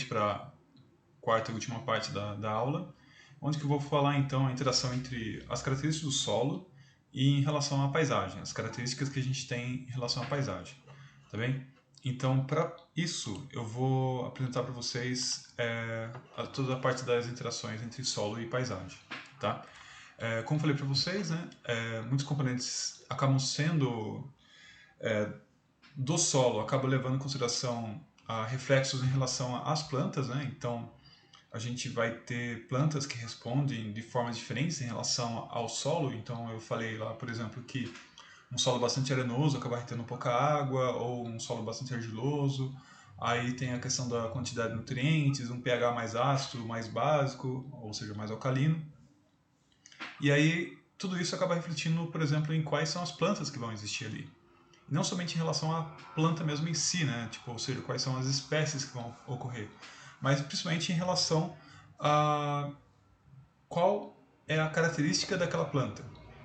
para a quarta e última parte da aula, onde que eu vou falar então a interação entre as características do solo e em relação à paisagem, as características que a gente tem em relação à paisagem, tá bem? Então, para isso, eu vou apresentar para vocês toda a parte das interações entre solo e paisagem, tá? Como falei para vocês, né, muitos componentes acabam sendo do solo, acabam levando em consideração reflexos em relação às plantas, né? Então, a gente vai ter plantas que respondem de formas diferentes em relação ao solo. Então, eu falei lá, por exemplo, que um solo bastante arenoso acaba retendo pouca água, ou um solo bastante argiloso. Aí tem a questão da quantidade de nutrientes, um pH mais ácido, mais básico, ou seja, mais alcalino. E aí tudo isso acaba refletindo, por exemplo, em quais são as plantas que vão existir ali. E não somente em relação à planta mesmo em si, né? Tipo, ou seja, quais são as espécies que vão ocorrer, mas principalmente em relação a qual é a característica daquela planta.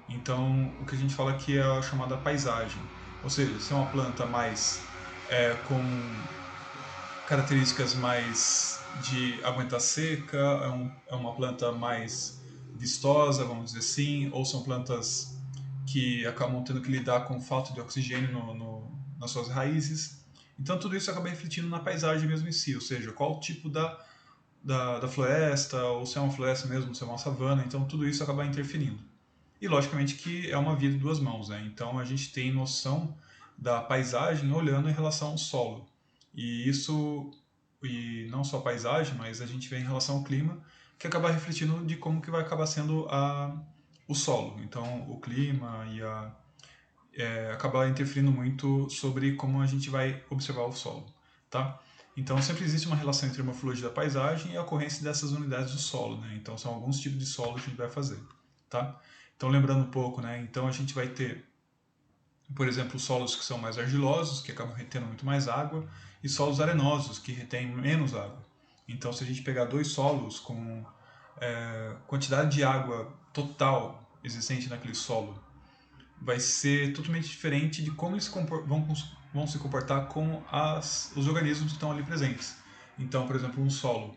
Então, o que a gente fala aqui é a chamada paisagem. Ou seja, se é uma planta mais com características mais de aguentar seca, é uma planta mais vistosa, vamos dizer assim, ou são plantas que acabam tendo que lidar com falta de oxigênio nas suas raízes. Então, tudo isso acaba refletindo na paisagem mesmo em si, ou seja, qual o tipo da floresta, ou se é uma floresta mesmo, se é uma savana, então tudo isso acaba interferindo. E logicamente que é uma via de duas mãos, né? Então a gente tem noção da paisagem olhando em relação ao solo. E isso, e não só a paisagem, mas a gente vê em relação ao clima, que acaba refletindo de como que vai acabar sendo o solo. Então o clima e acaba interferindo muito sobre como a gente vai observar o solo, tá? Então sempre existe uma relação entre a morfologia da paisagem e a ocorrência dessas unidades do solo, né? Então são alguns tipos de solo que a gente vai fazer, tá? Então lembrando um pouco, né? Então a gente vai ter, por exemplo, solos que são mais argilosos, que acabam retendo muito mais água, e solos arenosos, que retêm menos água. Então se a gente pegar dois solos com quantidade de água total existente naquele solo, vai ser totalmente diferente de como eles vão se comportar com os organismos que estão ali presentes. Então, por exemplo, um solo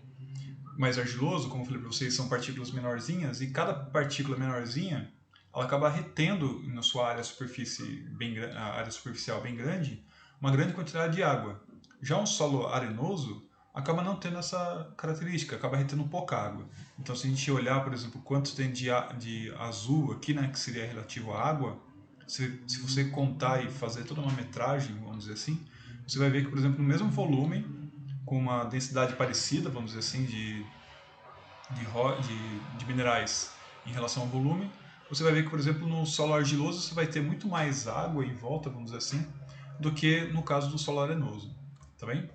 mais argiloso, como eu falei para vocês, são partículas menorzinhas, e cada partícula menorzinha ela acaba retendo na sua área superficial bem grande, uma grande quantidade de água. Já um solo arenoso acaba não tendo essa característica, acaba retendo pouca água. Então, se a gente olhar, por exemplo, quanto tem de azul aqui, né, que seria relativo à água, se você contar e fazer toda uma metragem, vamos dizer assim, você vai ver que, por exemplo, no mesmo volume, com uma densidade parecida, vamos dizer assim, de minerais em relação ao volume, você vai ver que, por exemplo, no solo argiloso você vai ter muito mais água em volta, vamos dizer assim, do que no caso do solo arenoso, tá bem?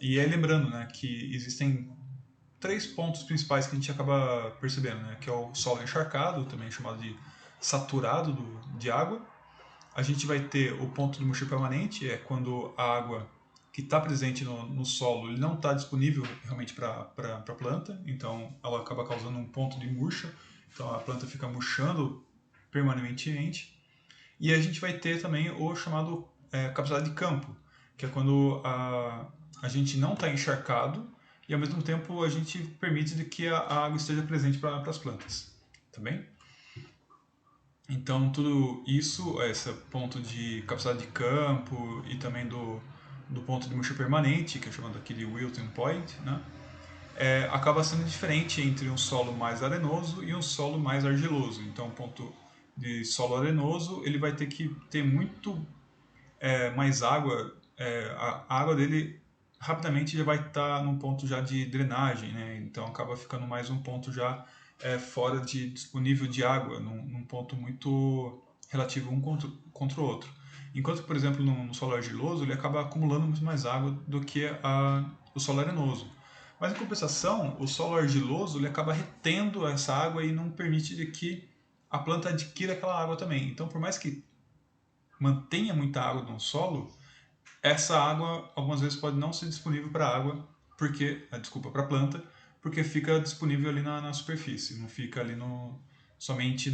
E aí lembrando, né, que existem três pontos principais que a gente acaba percebendo, né, que é o solo encharcado, também chamado de saturado de água. A gente vai ter o ponto de murcho permanente, é quando a água que está presente no solo ele não está disponível realmente para a planta, então ela acaba causando um ponto de murcha, então a planta fica murchando permanentemente. E a gente vai ter também o chamado capacidade de campo, que é quando a gente não está encharcado e ao mesmo tempo a gente permite que a água esteja presente para as plantas, tá bem? Então, tudo isso, esse ponto de capacidade de campo e também do ponto de murcha permanente, que é chamado aqui de wilting point, né? Acaba sendo diferente entre um solo mais arenoso e um solo mais argiloso. Então, o ponto de solo arenoso, ele vai ter que ter muito mais água, a água dele rapidamente já vai estar num ponto já de drenagem, né? Então acaba ficando mais um ponto já fora de disponível de água, num ponto muito relativo um contra o outro. Enquanto, por exemplo, no solo argiloso, ele acaba acumulando muito mais água do que o solo arenoso. Mas, em compensação, o solo argiloso ele acaba retendo essa água e não permite de que a planta adquira aquela água também. Então, por mais que mantenha muita água no solo, essa água algumas vezes pode não ser disponível para água, para a planta, porque fica disponível ali na superfície, não fica ali somente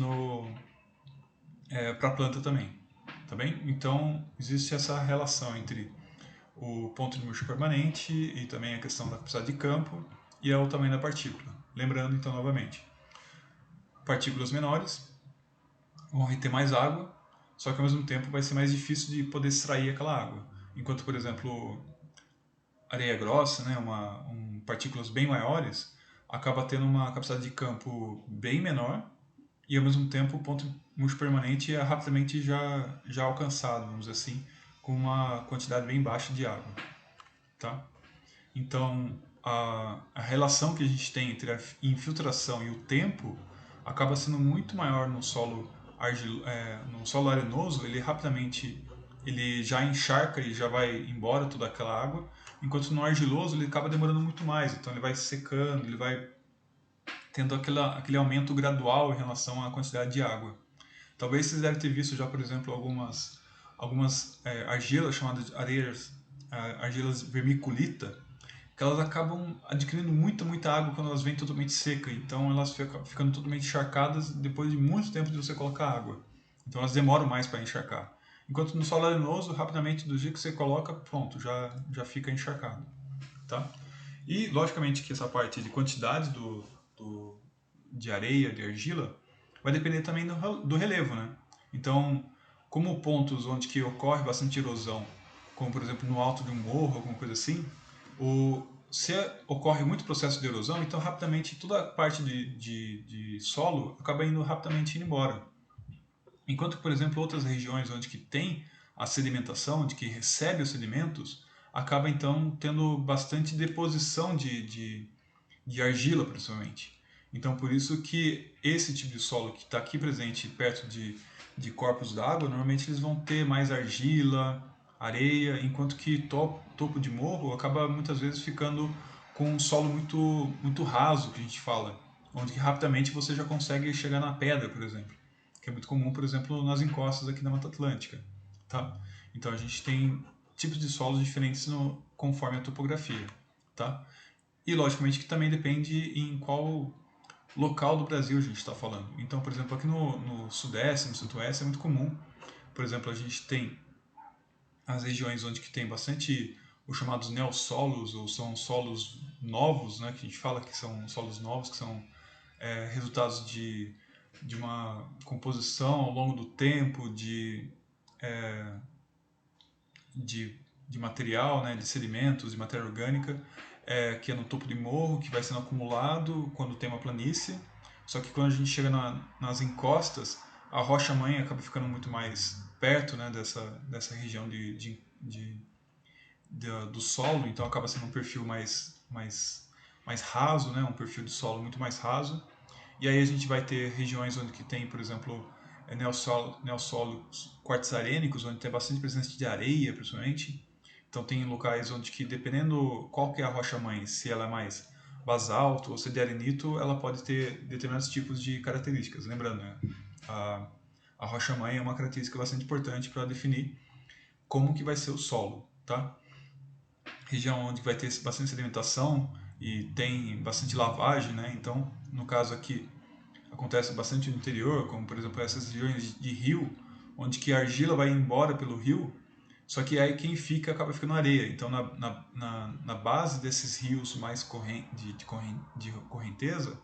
para a planta também, tá bem? Então existe essa relação entre o ponto de murcho permanente e também a questão da capacidade de campo e o tamanho da partícula. Lembrando, então, novamente, partículas menores vão reter mais água, só que ao mesmo tempo vai ser mais difícil de poder extrair aquela água. Enquanto, por exemplo, areia grossa, né, partículas bem maiores, acaba tendo uma capacidade de campo bem menor e ao mesmo tempo o ponto murcho permanente é rapidamente já alcançado, vamos dizer assim, com uma quantidade bem baixa de água. Tá? Então, a relação que a gente tem entre a infiltração e o tempo acaba sendo muito maior no solo no solo arenoso. Ele rapidamente ele já encharca e já vai embora toda aquela água, enquanto no argiloso ele acaba demorando muito mais. Então ele vai secando, ele vai tendo aquele aumento gradual em relação à quantidade de água. Talvez vocês devem ter visto já, por exemplo, algumas argilas chamadas de argilas vermiculita, que elas acabam adquirindo muita água quando elas vêm totalmente secas. Então elas ficam ficando totalmente encharcadas depois de muito tempo de você colocar água. Então elas demoram mais para encharcar. Enquanto no solo arenoso, rapidamente, do jeito que você coloca, pronto, já fica encharcado. Tá? E, logicamente, que essa parte de quantidade de areia, de argila, vai depender também do relevo, né? Então, como pontos onde que ocorre bastante erosão, como, por exemplo, no alto de um morro, alguma coisa assim, se ocorre muito processo de erosão, então rapidamente toda a parte de solo acaba rapidamente indo embora. Enquanto que, por exemplo, outras regiões onde que tem a sedimentação, onde que recebe os sedimentos, acaba então tendo bastante deposição de argila, principalmente. Então, por isso que esse tipo de solo que está aqui presente perto de corpos d'água, normalmente eles vão ter mais argila, areia, enquanto que topo de morro acaba muitas vezes ficando com um solo muito raso, que a gente fala, onde que rapidamente você já consegue chegar na pedra, por exemplo, que é muito comum, por exemplo, nas encostas aqui da Mata Atlântica. Tá? Então a gente tem tipos de solos diferentes conforme a topografia. Tá? E logicamente que também depende em qual local do Brasil a gente está falando. Então, por exemplo, aqui no Sudeste, no Sudoeste é muito comum. Por exemplo, a gente tem as regiões onde que tem bastante os chamados neossolos, ou são solos novos, né, que a gente fala que são solos novos, que são resultados de uma composição ao longo do tempo de material, né, de sedimentos, de matéria orgânica, que é no topo de morro, que vai sendo acumulado quando tem uma planície. Só que quando a gente chega nas encostas, a rocha-mãe acaba ficando muito mais perto, né, dessa região do solo, então acaba sendo um perfil mais raso, né, um perfil de solo muito mais raso. E aí a gente vai ter regiões onde que tem, por exemplo, neossolos quartzarênicos, onde tem bastante presença de areia, principalmente. Então tem locais onde que, dependendo qual que é a rocha-mãe, se ela é mais basalto ou se é de arenito, ela pode ter determinados tipos de características. Lembrando, né? a rocha-mãe é uma característica bastante importante para definir como que vai ser o solo, tá? Região onde vai ter bastante sedimentação e tem bastante lavagem, né? Então, no caso aqui, acontece bastante no interior, como por exemplo essas regiões de rio, onde que a argila vai embora pelo rio, só que aí quem fica acaba ficando areia. Então na base desses rios mais de correnteza,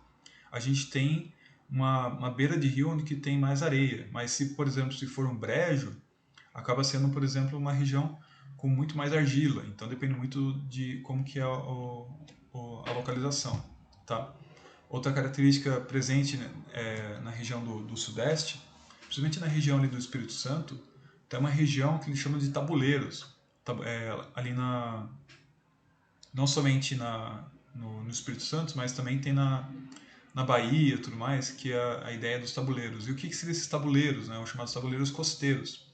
a gente tem uma beira de rio onde que tem mais areia. Mas se, por exemplo, se for um brejo, acaba sendo, por exemplo, uma região com muito mais argila. Então depende muito de como que é a localização, tá? Outra característica presente, né, na região do Sudeste, principalmente na região ali do Espírito Santo, tem uma região que eles chamam de tabuleiros. Ali não somente no Espírito Santo, mas também tem na Bahia e tudo mais, que é a ideia dos tabuleiros. E o que seriam esses tabuleiros, né, os chamados tabuleiros costeiros?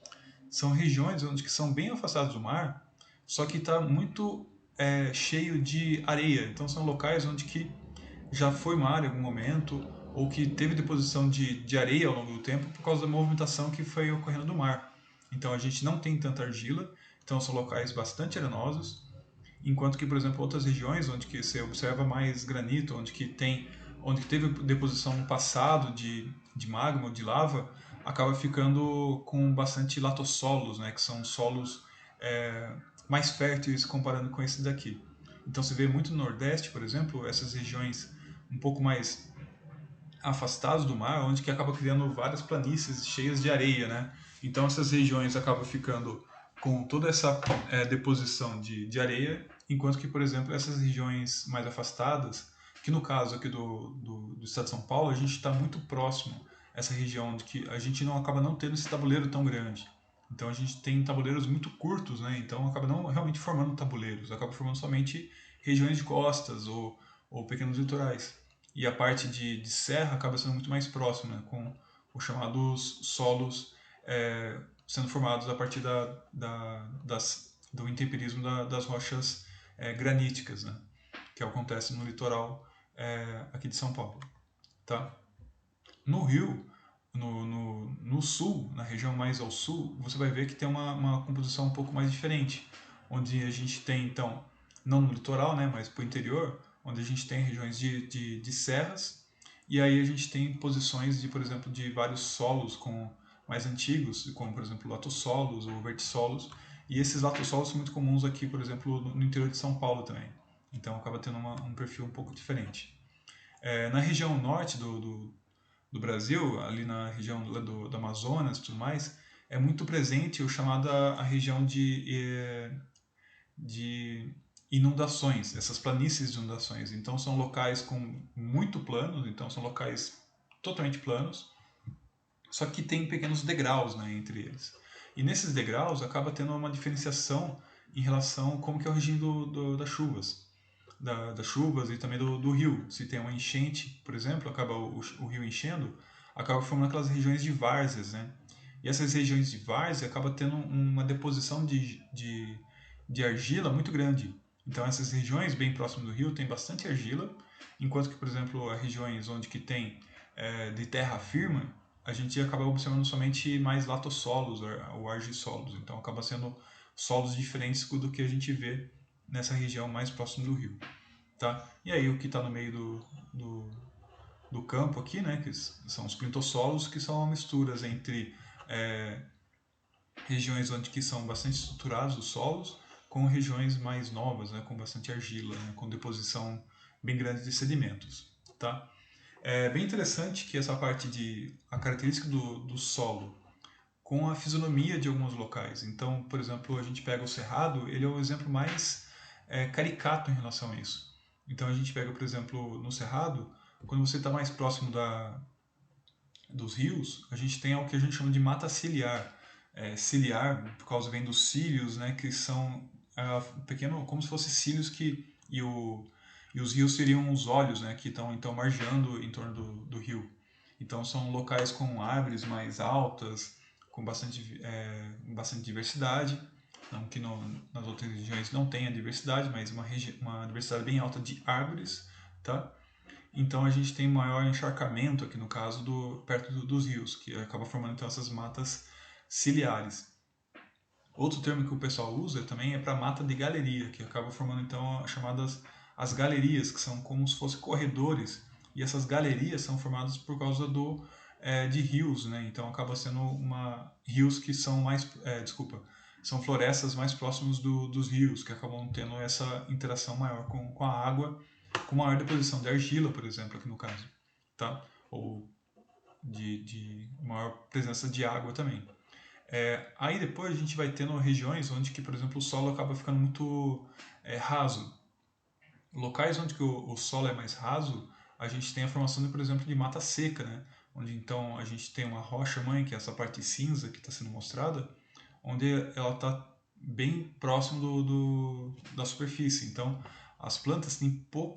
São regiões onde que são bem afastadas do mar, só que está muito cheio de areia. Então são locais onde que já foi mar em algum momento, ou que teve deposição de areia ao longo do tempo por causa da movimentação que foi ocorrendo do mar. Então a gente não tem tanta argila, então são locais bastante arenosos, enquanto que, por exemplo, outras regiões onde que você observa mais granito, onde teve deposição no passado de magma ou de lava, acaba ficando com bastante latossolos, né, que são solos mais férteis comparando com esse daqui. Então você vê muito no Nordeste, por exemplo, essas regiões um pouco mais afastadas do mar, onde que acaba criando várias planícies cheias de areia, né? Então essas regiões acabam ficando com toda essa deposição de areia, enquanto que, por exemplo, essas regiões mais afastadas, que no caso aqui do estado de São Paulo, a gente está muito próximo a essa região de que a gente não acaba não tendo esse tabuleiro tão grande. Então a gente tem tabuleiros muito curtos, né? Então acaba não realmente formando tabuleiros, acaba formando somente regiões de costas ou pequenos litorais. E a parte de serra acaba sendo muito mais próxima, né? Com os chamados solos sendo formados a partir do intemperismo das rochas graníticas, né? Que acontece no litoral aqui de São Paulo. Tá? No Rio, no sul, na região mais ao sul, você vai ver que tem uma composição um pouco mais diferente, onde a gente tem, então, não no litoral, né, mas para o interior, onde a gente tem regiões de serras, e aí a gente tem posições de, por exemplo, de vários solos mais antigos, como, por exemplo, latossolos ou vertissolos, e esses latossolos são muito comuns aqui, por exemplo, no interior de São Paulo também. Então acaba tendo um perfil um pouco diferente. Na região norte do Brasil, ali na região do Amazonas e tudo mais, é muito presente o chamado a região de inundações, essas planícies de inundações. Então são locais com muito planos, então são locais totalmente planos, só que tem pequenos degraus, né, entre eles. E nesses degraus acaba tendo uma diferenciação em relação a como que é o regime das chuvas. Das chuvas e também do rio. Se tem uma enchente, por exemplo, acaba o rio enchendo, acaba formando aquelas regiões de várzeas, né? E essas regiões de várzea acaba tendo uma deposição de argila muito grande. Então essas regiões bem próximas do rio tem bastante argila, enquanto que, por exemplo, as regiões onde que tem de terra firme, a gente acaba observando somente mais latossolos ou argissolos. Então acaba sendo solos diferentes do que a gente vê nessa região mais próxima do rio. Tá? E aí o que está no meio do campo aqui, né, que são os plintossolos, que são misturas entre regiões onde que são bastante estruturados os solos, com regiões mais novas, né, com bastante argila, né, com deposição bem grande de sedimentos. Tá? É bem interessante que essa parte a característica do solo com a fisionomia de alguns locais. Então, por exemplo, a gente pega o Cerrado, ele é o exemplo mais caricato em relação a isso. Então a gente pega, por exemplo, no Cerrado, quando você está mais próximo dos rios, a gente tem o que a gente chama de mata ciliar. Ciliar, por causa vem dos cílios, né, que são pequeno, como se fossem cílios e os rios seriam os olhos, né, que estão então margeando em torno do rio. Então são locais com árvores mais altas, com bastante diversidade, não que nas outras regiões não tenha diversidade, mas uma diversidade bem alta de árvores, tá? Então a gente tem maior encharcamento aqui no caso perto dos rios, que acaba formando então essas matas ciliares. Outro termo que o pessoal usa também é para mata de galeria, que acaba formando então as chamadas as galerias, que são como se fossem corredores, e essas galerias são formadas por causa de rios, né? Então acaba sendo rios que são são florestas mais próximas dos rios, que acabam tendo essa interação maior com a água, com maior deposição de argila, por exemplo, aqui no caso, tá? Ou de maior presença de água também. Aí depois a gente vai tendo regiões onde que, por exemplo, o solo acaba ficando muito raso. Locais onde que o solo é mais raso, a gente tem a formação, por exemplo, de mata seca, né? Onde então a gente tem uma rocha mãe, que é essa parte cinza que está sendo mostrada, onde ela está bem próximo da superfície. Então as plantas têm pouco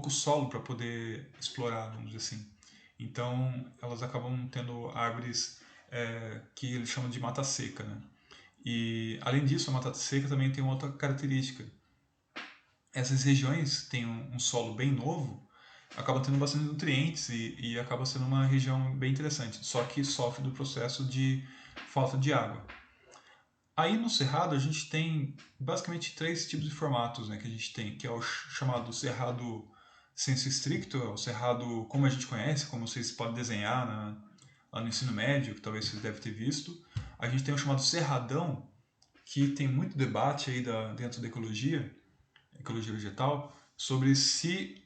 solo para poder explorar, vamos dizer assim. Então elas acabam tendo árvores que eles chamam de mata seca, né? E além disso, a mata seca também tem uma outra característica. Essas regiões têm um solo bem novo, acaba tendo bastante nutrientes e acaba sendo uma região bem interessante, só que sofre do processo de falta de água. Aí no Cerrado a gente tem basicamente três tipos de formatos, né, que a gente tem, que é o chamado Cerrado sensu stricto, é o Cerrado como a gente conhece, como vocês podem desenhar lá no ensino médio, que talvez vocês devem ter visto. A gente tem o chamado Cerradão, que tem muito debate aí dentro da ecologia vegetal, sobre se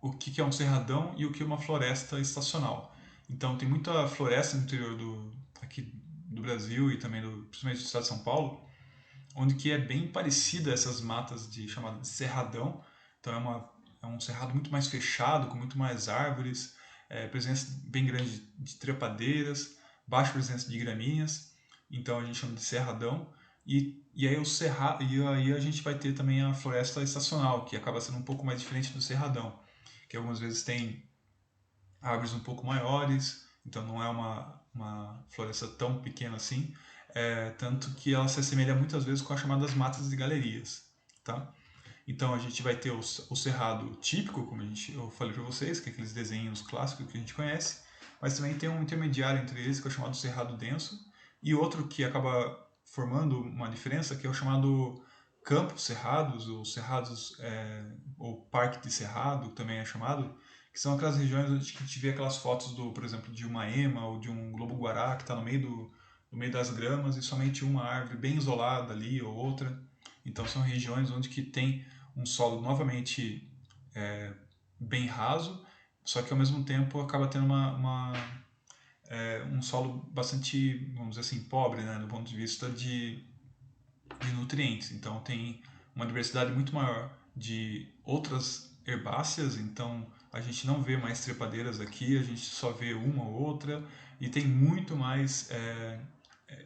o que é um cerradão e o que é uma floresta estacional. Então tem muita floresta no interior aqui do Brasil e também principalmente do estado de São Paulo, onde que é bem parecida a essas matas chamada de cerradão. Então é um cerrado muito mais fechado, com muito mais árvores, presença bem grande de trepadeiras, baixa presença de gramíneas. Então a gente chama de cerradão. E aí a gente vai ter também a floresta estacional, que acaba sendo um pouco mais diferente do cerradão, que algumas vezes tem árvores um pouco maiores, então não é uma floresta tão pequena assim, tanto que ela se assemelha muitas vezes com as chamadas matas de galerias, tá? Então a gente vai ter o cerrado típico, como eu falei para vocês, que é aqueles desenhos clássicos que a gente conhece, mas também tem um intermediário entre eles, que é o chamado cerrado denso, e outro que acaba formando uma diferença, que é o chamado campos cerrados, ou cerrados, ou parque de cerrado, também é chamado, que são aquelas regiões onde a gente vê aquelas fotos por exemplo, de uma ema ou de um lobo-guará que está no meio das gramas e somente uma árvore bem isolada ali ou outra. Então são regiões onde que tem um solo novamente bem raso, só que ao mesmo tempo acaba tendo um solo bastante, vamos dizer assim, pobre, né, do ponto de vista de nutrientes. Então tem uma diversidade muito maior de outras herbáceas, então a gente não vê mais trepadeiras aqui, a gente só vê uma ou outra, e tem muito mais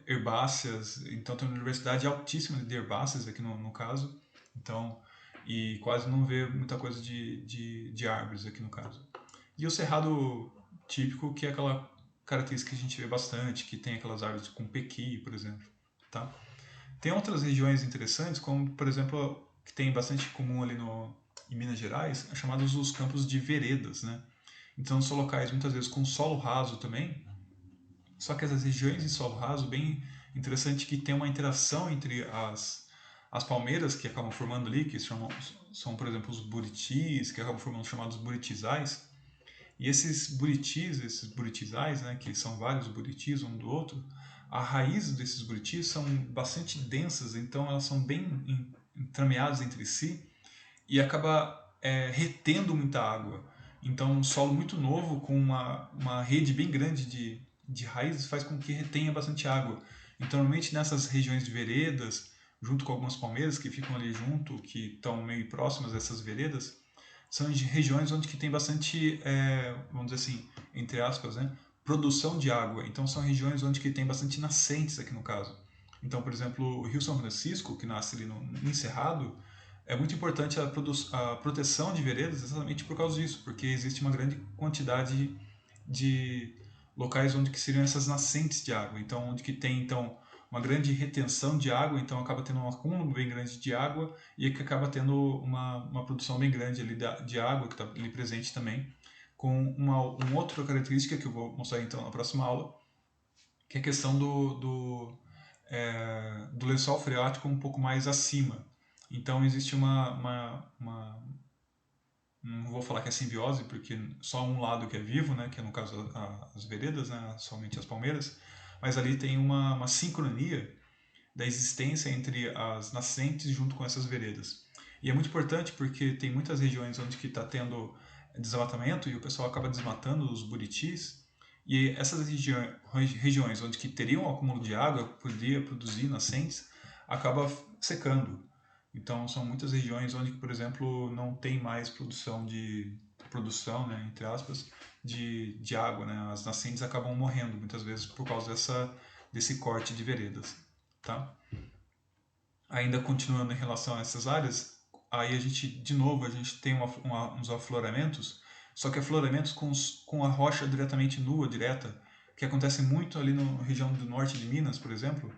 herbáceas, então tem uma diversidade altíssima de herbáceas aqui no caso, então, e quase não vê muita coisa de árvores aqui no caso. E o cerrado típico, que é aquela característica que a gente vê bastante, que tem aquelas árvores com pequi, por exemplo, tá? Tem outras regiões interessantes, como, por exemplo, que tem bastante comum ali em Minas Gerais, chamados os campos de veredas, né? Então são locais muitas vezes com solo raso também, só que essas regiões de solo raso, bem interessante que tem uma interação entre as palmeiras que acabam formando ali, que são, por exemplo, os buritis, que acabam formando os chamados buritizais. E esses buritizais, né, que são vários buritis um do outro, a raiz desses buritis são bastante densas, então elas são bem entrameadas entre si e acaba retendo muita água. Então, um solo muito novo com uma rede bem grande de raízes faz com que retenha bastante água. Então, normalmente nessas regiões de veredas, junto com algumas palmeiras que ficam ali junto, que estão meio próximas dessas veredas, são regiões onde que tem bastante, vamos dizer assim, entre aspas, né, produção de água. Então são regiões onde que tem bastante nascentes aqui no caso. Então, por exemplo, o Rio São Francisco, que nasce ali no Cerrado, é muito importante a proteção de veredas exatamente por causa disso, porque existe uma grande quantidade de locais onde que seriam essas nascentes de água. Então, onde que tem uma grande retenção de água, então acaba tendo um acúmulo bem grande de água e que acaba tendo uma produção bem grande ali de água que está ali presente também, com uma outra característica que eu vou mostrar então na próxima aula, que é a questão do lençol freático um pouco mais acima. Então existe não vou falar que é simbiose, porque só um lado que é vivo, né, que é no caso as veredas, né, somente as palmeiras, mas ali tem uma sincronia da existência entre as nascentes junto com essas veredas. E é muito importante porque tem muitas regiões onde que está tendo desmatamento e o pessoal acaba desmatando os buritis, e essas regiões onde que teriam um acúmulo de água, poderia produzir nascentes, acaba secando. Então são muitas regiões onde, por exemplo, não tem mais produção, né, entre aspas, de água, né? As nascentes acabam morrendo muitas vezes por causa desse corte de veredas, tá? Ainda continuando em relação a essas áreas, aí de novo, a gente tem uns afloramentos, só que afloramentos com a rocha diretamente nua, direta, que acontece muito ali na região do norte de Minas, por exemplo,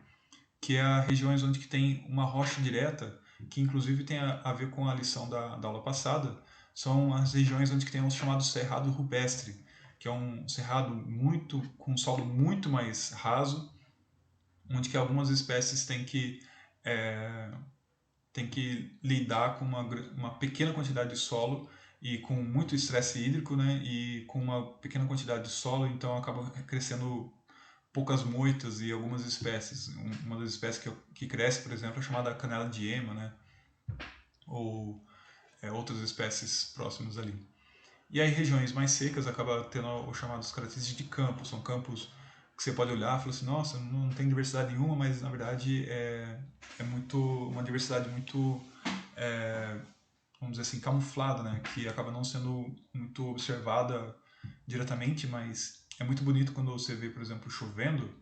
que é regiões onde que tem uma rocha direta, que inclusive tem a ver com a lição da aula passada, são as regiões onde que tem o chamado cerrado rupestre, que é um cerrado com um solo muito mais raso, onde que algumas espécies é, têm que lidar com uma pequena quantidade de solo e com muito estresse hídrico, né, e com uma pequena quantidade de solo, então acaba crescendo poucas moitas e algumas espécies. Uma das espécies que cresce, por exemplo, é chamada canela de ema, né? Ou outras espécies próximas ali. E aí regiões mais secas acaba tendo os chamados características de campos. São campos que você pode olhar e falar assim, nossa, não tem diversidade nenhuma, mas na verdade é uma diversidade muito, vamos dizer assim, camuflada, né? Que acaba não sendo muito observada diretamente, mas é muito bonito quando você vê, por exemplo, chovendo.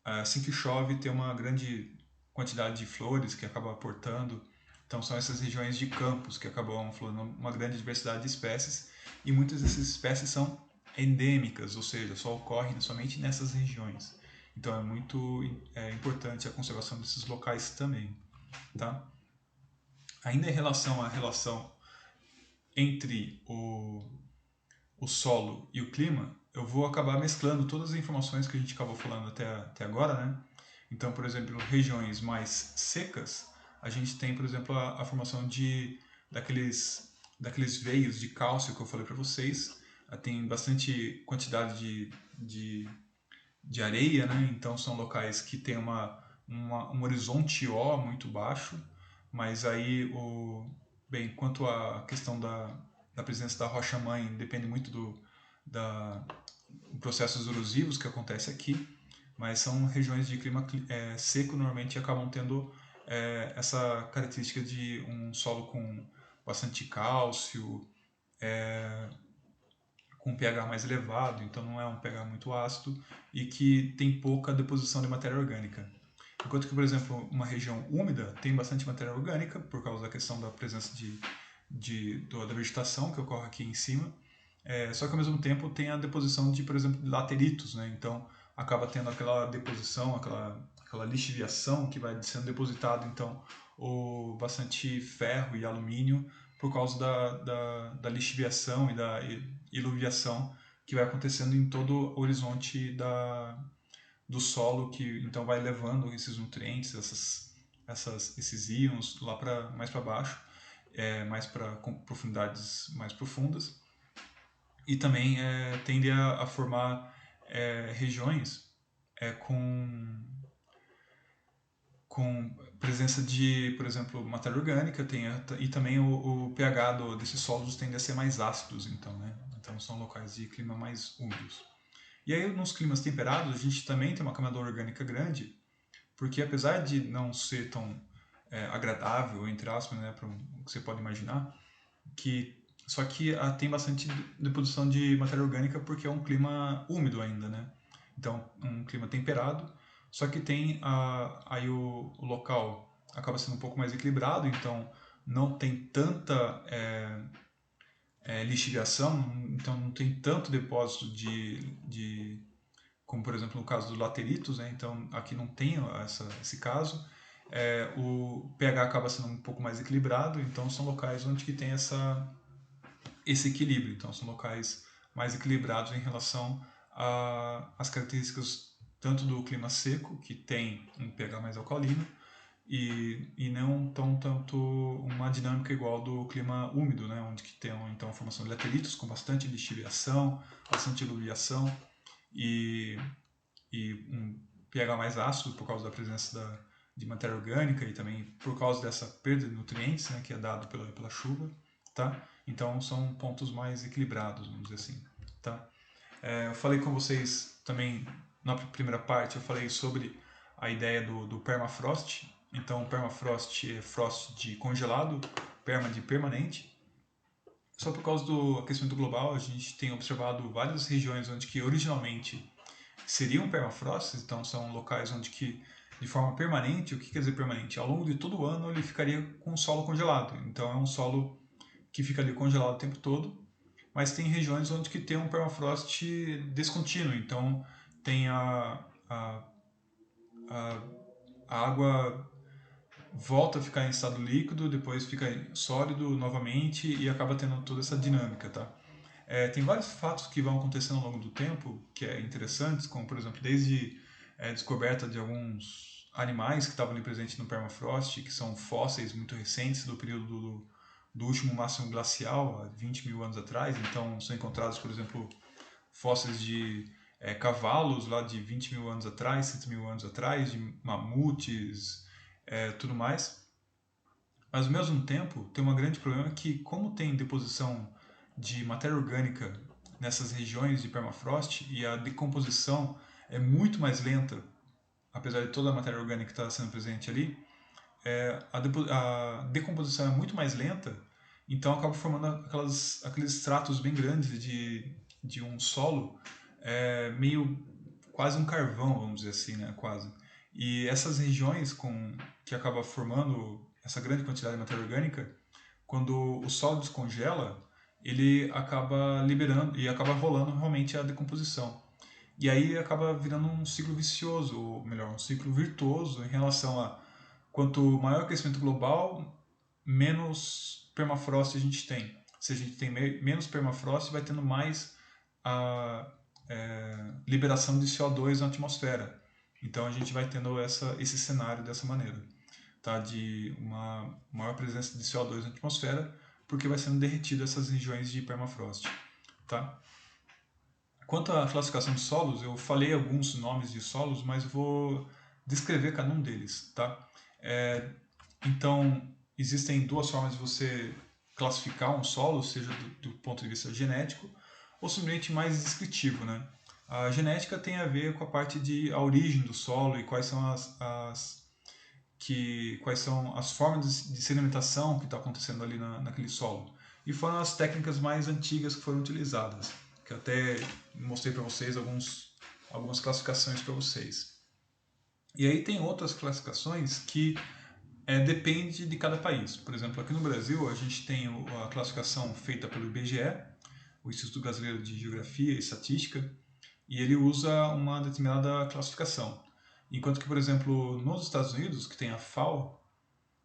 Assim que chove, tem uma grande quantidade de flores que acaba aportando. Então são essas regiões de campos que acabam florando uma grande diversidade de espécies e muitas dessas espécies são endêmicas, ou seja, só ocorrem somente nessas regiões. Então é muito importante a conservação desses locais também, tá? Ainda em relação à relação entre o solo e o clima, eu vou acabar mesclando todas as informações que a gente acabou falando até agora, né? Então, por exemplo, regiões mais secas, a gente tem, por exemplo, a formação daqueles veios de cálcio que eu falei para vocês. Tem bastante quantidade de areia, né? Então são locais que tem um horizonte O muito baixo, mas aí bem, quanto à questão da presença da rocha-mãe, depende muito da processos erosivos que acontece aqui, mas são regiões de clima seco, normalmente acabam tendo essa característica de um solo com bastante cálcio, com um pH mais elevado, então não é um pH muito ácido e que tem pouca deposição de matéria orgânica. Enquanto que, por exemplo, uma região úmida tem bastante matéria orgânica por causa da questão da presença da vegetação que ocorre aqui em cima, só que ao mesmo tempo tem a deposição de, por exemplo, de lateritos, né? Então acaba tendo aquela deposição, aquela lixiviação que vai sendo depositado, então, bastante ferro e alumínio por causa da lixiviação e da iluviação que vai acontecendo em todo o horizonte do solo, que então vai levando esses nutrientes, esses íons lá mais para baixo, mais para profundidades mais profundas, e também tende a formar regiões com presença de, por exemplo, matéria orgânica, e também o pH desses solos tende a ser mais ácidos, então, né? Então são locais de clima mais úmidos. E aí nos climas temperados a gente também tem uma camada orgânica grande, porque apesar de não ser tão agradável, entre aspas, né, para o que você pode imaginar, só que tem bastante deposição de matéria orgânica porque é um clima úmido ainda, né? Então, um clima temperado, só que tem aí o local acaba sendo um pouco mais equilibrado, então não tem tanta lixiviação, então não tem tanto depósito como por exemplo no caso dos lateritos, né? Então aqui não tem esse caso. O pH acaba sendo um pouco mais equilibrado, então são locais onde que tem esse equilíbrio. Então, são locais mais equilibrados em relação às características tanto do clima seco, que tem um pH mais alcalino, e não tanto uma dinâmica igual do clima úmido, né, onde que tem então a formação de lateritos com bastante lixiviação, bastante iluviação e um pH mais ácido por causa da presença de matéria orgânica e também por causa dessa perda de nutrientes, né, que é dado pela chuva, tá? Então são pontos mais equilibrados, vamos dizer assim, tá? Eu falei com vocês também na primeira parte, eu falei sobre a ideia do permafrost. Então, permafrost é frost de congelado, perma de permanente. Só por causa do aquecimento global, a gente tem observado várias regiões onde que originalmente seriam permafrost, então são locais onde que de forma permanente, o que quer dizer permanente? Ao longo de todo o ano ele ficaria com o solo congelado. Então é um solo que fica ali congelado o tempo todo, mas tem regiões onde que tem um permafrost descontínuo, então tem a, a água volta a ficar em estado líquido, depois fica sólido novamente e acaba tendo toda essa dinâmica, tá? Tem vários fatos que vão acontecendo ao longo do tempo que é interessantes, como por exemplo desde a descoberta de alguns animais que estavam ali presentes no permafrost, que são fósseis muito recentes do período do último máximo glacial, há 20 mil anos atrás. Então são encontrados, por exemplo, fósseis de cavalos lá de 20 mil anos atrás, 100 mil anos atrás, de mamutes, tudo mais. Mas ao mesmo tempo, tem um grande problema que, como tem deposição de matéria orgânica nessas regiões de permafrost e a decomposição é muito mais lenta, apesar de toda a matéria orgânica estar sendo presente ali, a decomposição é muito mais lenta, então acaba formando aqueles estratos bem grandes de um solo, meio quase um carvão, vamos dizer assim, né, quase. E essas regiões que acaba formando essa grande quantidade de matéria orgânica, quando o solo descongela, ele acaba liberando e acaba rolando realmente a decomposição. E aí acaba virando um ciclo vicioso, ou melhor, um ciclo virtuoso em relação a quanto maior o crescimento global, menos permafrost a gente tem. Se a gente tem menos permafrost, vai tendo mais a liberação de CO2 na atmosfera. Então a gente vai tendo esse cenário dessa maneira, tá? De uma maior presença de CO2 na atmosfera, porque vai sendo derretido essas regiões de permafrost, tá? Quanto à classificação de solos, eu falei alguns nomes de solos, mas vou descrever cada um deles, tá? Então, existem duas formas de você classificar um solo, seja do ponto de vista genético ou simplesmente mais descritivo, né? A genética tem a ver com a parte de a origem do solo e quais são quais são as formas de sedimentação que está acontecendo ali naquele solo. E foram as técnicas mais antigas que foram utilizadas, que eu até mostrei para vocês algumas classificações para vocês. E aí tem outras classificações que depende de cada país. Por exemplo, aqui no Brasil a gente tem a classificação feita pelo IBGE, o Instituto Brasileiro de Geografia e Estatística, e ele usa uma determinada classificação. Enquanto que, por exemplo, nos Estados Unidos, que tem a FAO,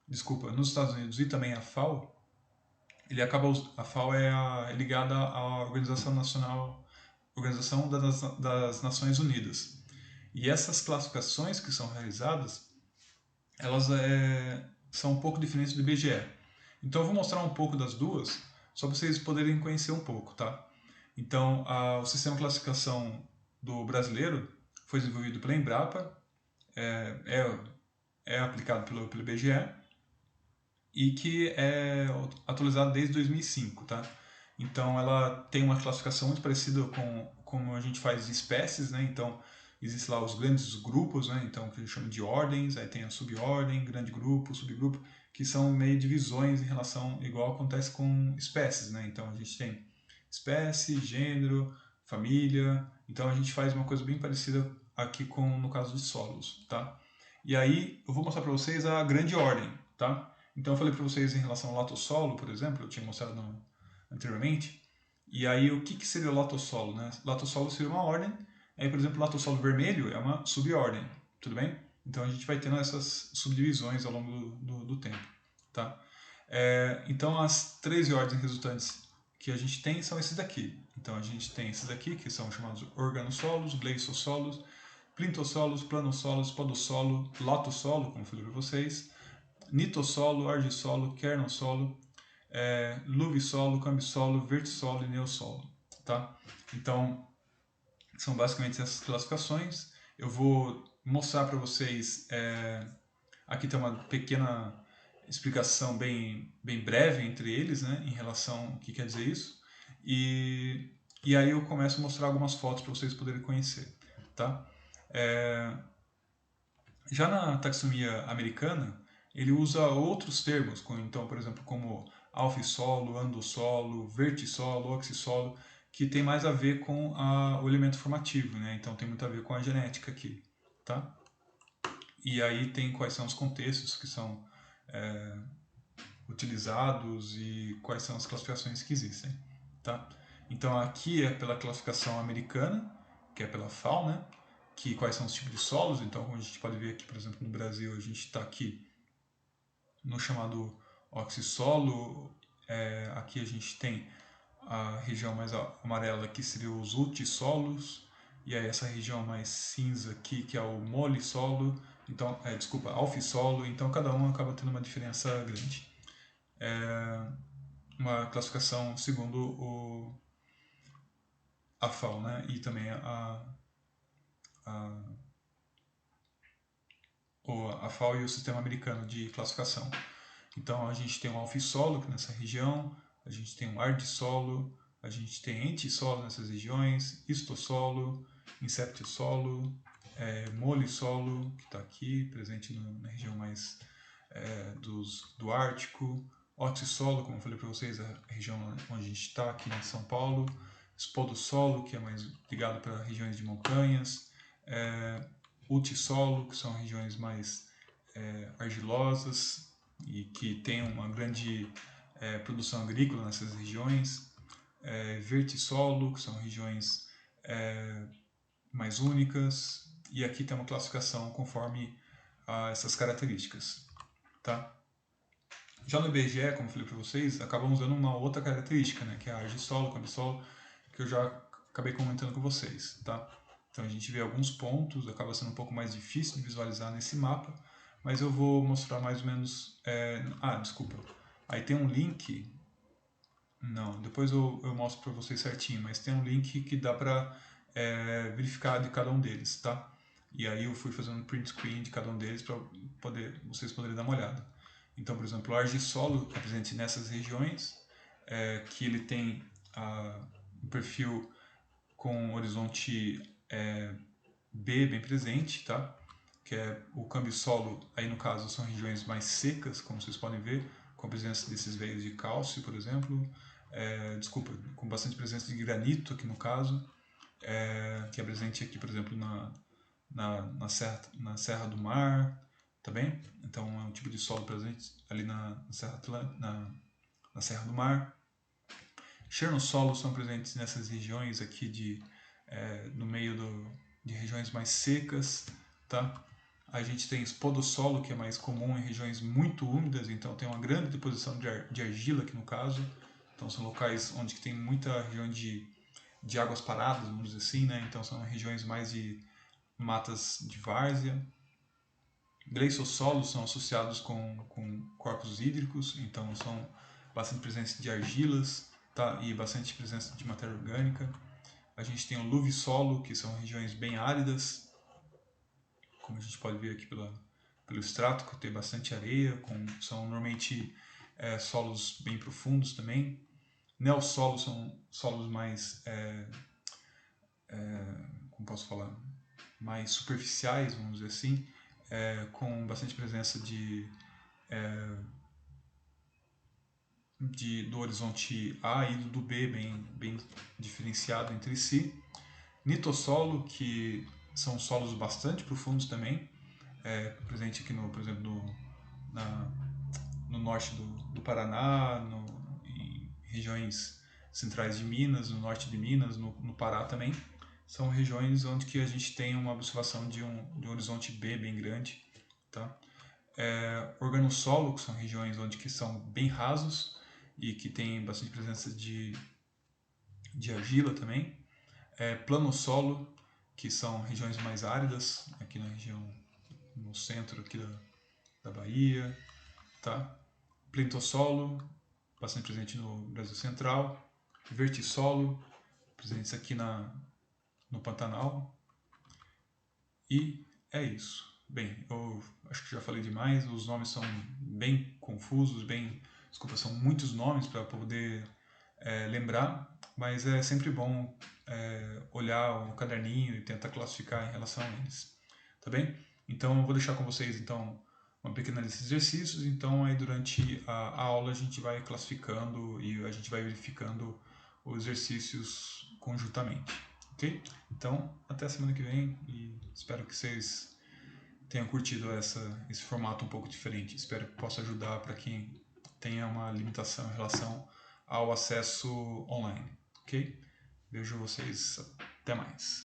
nos Estados Unidos e também a FAO, a FAO é ligada à Organização das Nações Unidas. E essas classificações que são realizadas, elas são um pouco diferentes do IBGE. Então eu vou mostrar um pouco das duas, só para vocês poderem conhecer um pouco, tá? Então, o sistema de classificação do brasileiro foi desenvolvido pela Embrapa, é aplicado pelo IBGE e que é atualizado desde 2005, tá? Então ela tem uma classificação muito parecida com como a gente faz de espécies, né? Então existem lá os grandes grupos, né? Então que a gente chama de ordens, aí tem a subordem, grande grupo, subgrupo, que são meio divisões em relação, igual acontece com espécies, né? Então a gente tem espécie, gênero, família. Então a gente faz uma coisa bem parecida aqui com no caso de solos, tá? E aí eu vou mostrar para vocês a grande ordem, tá? Então eu falei para vocês em relação ao latossolo, por exemplo, eu tinha mostrado anteriormente. E aí o que seria o latossolo, né? Latossolo seria uma ordem, aí por exemplo o latossolo vermelho é uma subordem, tudo bem? Então a gente vai tendo essas subdivisões ao longo do tempo, tá? Então as 13 ordens resultantes que a gente tem são esses daqui. Então a gente tem esses aqui que são chamados organossolos, gleissossolos, plintossolos, planossolos, podossolo, latossolo, como eu falei para vocês, nitossolo, argissolo, quernossolo, luvissolo, cambissolo, vertissolo e neossolo, tá? Então, são basicamente essas classificações. Eu vou mostrar para vocês, aqui tem uma pequena explicação bem breve entre eles, né, em relação ao que quer dizer isso, e aí eu começo a mostrar algumas fotos para vocês poderem conhecer, tá? Já na taxonomia americana, ele usa outros termos, então, por exemplo, como alfissolo, andossolo, vertissolo, oxissolo, que tem mais a ver com o elemento formativo, né? Então tem muito a ver com a genética aqui, tá? E aí tem quais são os contextos que são utilizados e quais são as classificações que existem, tá? Então aqui é pela classificação americana, que é pela FAO, né? Que quais são os tipos de solos. Então, como a gente pode ver aqui, por exemplo, no Brasil, a gente está aqui no chamado oxissolo. Aqui a gente tem a região mais amarela, que seria os ultissolos, e aí essa região mais cinza aqui, que é o molissolo, então, alfissolo. Então, cada um acaba tendo uma diferença grande. Uma classificação segundo a FAO, né? E também a FAO e o sistema americano de classificação. Então a gente tem o alfissolo nessa região, a gente tem o ardissolo, a gente tem entissolo nessas regiões, histossolo, inceptissolo, molissolo, que está aqui, presente na região mais do Ártico, otissolo, como eu falei para vocês, a região onde a gente está, aqui em São Paulo, spodossolo, que é mais ligado para regiões de montanhas, ultissolo, que são regiões mais argilosas e que tem uma grande produção agrícola nessas regiões, vertissolo, que são regiões mais únicas, e aqui tem uma classificação conforme essas características. Tá? Já no IBGE, como eu falei para vocês, acabamos usando uma outra característica, né, que é a argissolo, cambissolo, que eu já acabei comentando com vocês. Tá? Então a gente vê alguns pontos, acaba sendo um pouco mais difícil de visualizar nesse mapa, mas eu vou mostrar mais ou menos... desculpa. Aí tem um link... Não, depois eu mostro para vocês certinho, mas tem um link que dá para verificar de cada um deles, tá? E aí eu fui fazendo um print screen de cada um deles para vocês poderem dar uma olhada. Então, por exemplo, o argissolo é presente nessas regiões, que ele tem um perfil com horizonte B bem presente, tá? Que é o cambissolo, aí no caso são regiões mais secas, como vocês podem ver, com a presença desses veios de cálcio, por exemplo, com bastante presença de granito aqui no caso, que é presente aqui, por exemplo, na Serra do Mar, tá bem? Então é um tipo de solo presente ali na Serra do Mar. Chernossolos são presentes nessas regiões aqui no meio de regiões mais secas, tá? A gente tem spodossolo, que é mais comum em regiões muito úmidas, então tem uma grande deposição de argila aqui no caso. Então são locais onde tem muita região de águas paradas, vamos dizer assim, né? Então são regiões mais de matas de várzea. Gleissossolos são associados com corpos hídricos, então são bastante presença de argilas, tá? E bastante presença de matéria orgânica. A gente tem o luvissolo, que são regiões bem áridas, como a gente pode ver aqui pelo extrato, que tem bastante areia, são normalmente solos bem profundos também. Neossolos são solos mais, como posso falar, mais superficiais, vamos dizer assim, com bastante presença do horizonte A e do B bem diferenciado entre si. Nitossolo, que são solos bastante profundos também, presente aqui, por exemplo, no norte do Paraná, em regiões centrais de Minas, no norte de Minas, no Pará também. São regiões onde que a gente tem uma observação de um horizonte B bem grande. Tá? Organossolo, que são regiões onde que são bem rasos e que tem bastante presença de argila também. Planossolo, que são regiões mais áridas, aqui no centro aqui da Bahia. Tá? Plentossolo, bastante presente no Brasil Central. Vertissolo, presentes aqui no Pantanal. E é isso. Bem, eu acho que já falei demais, os nomes são bem confusos, são muitos nomes para poder lembrar, mas é sempre bom olhar o caderninho e tentar classificar em relação a eles. Tá bem? Então eu vou deixar com vocês uma pequena lista de exercícios, então aí durante a aula a gente vai classificando e a gente vai verificando os exercícios conjuntamente. Ok? Então, até a semana que vem e espero que vocês tenham curtido esse formato um pouco diferente. Espero que possa ajudar para quem tenha uma limitação em relação ao acesso online. Ok? Vejo vocês. Até mais.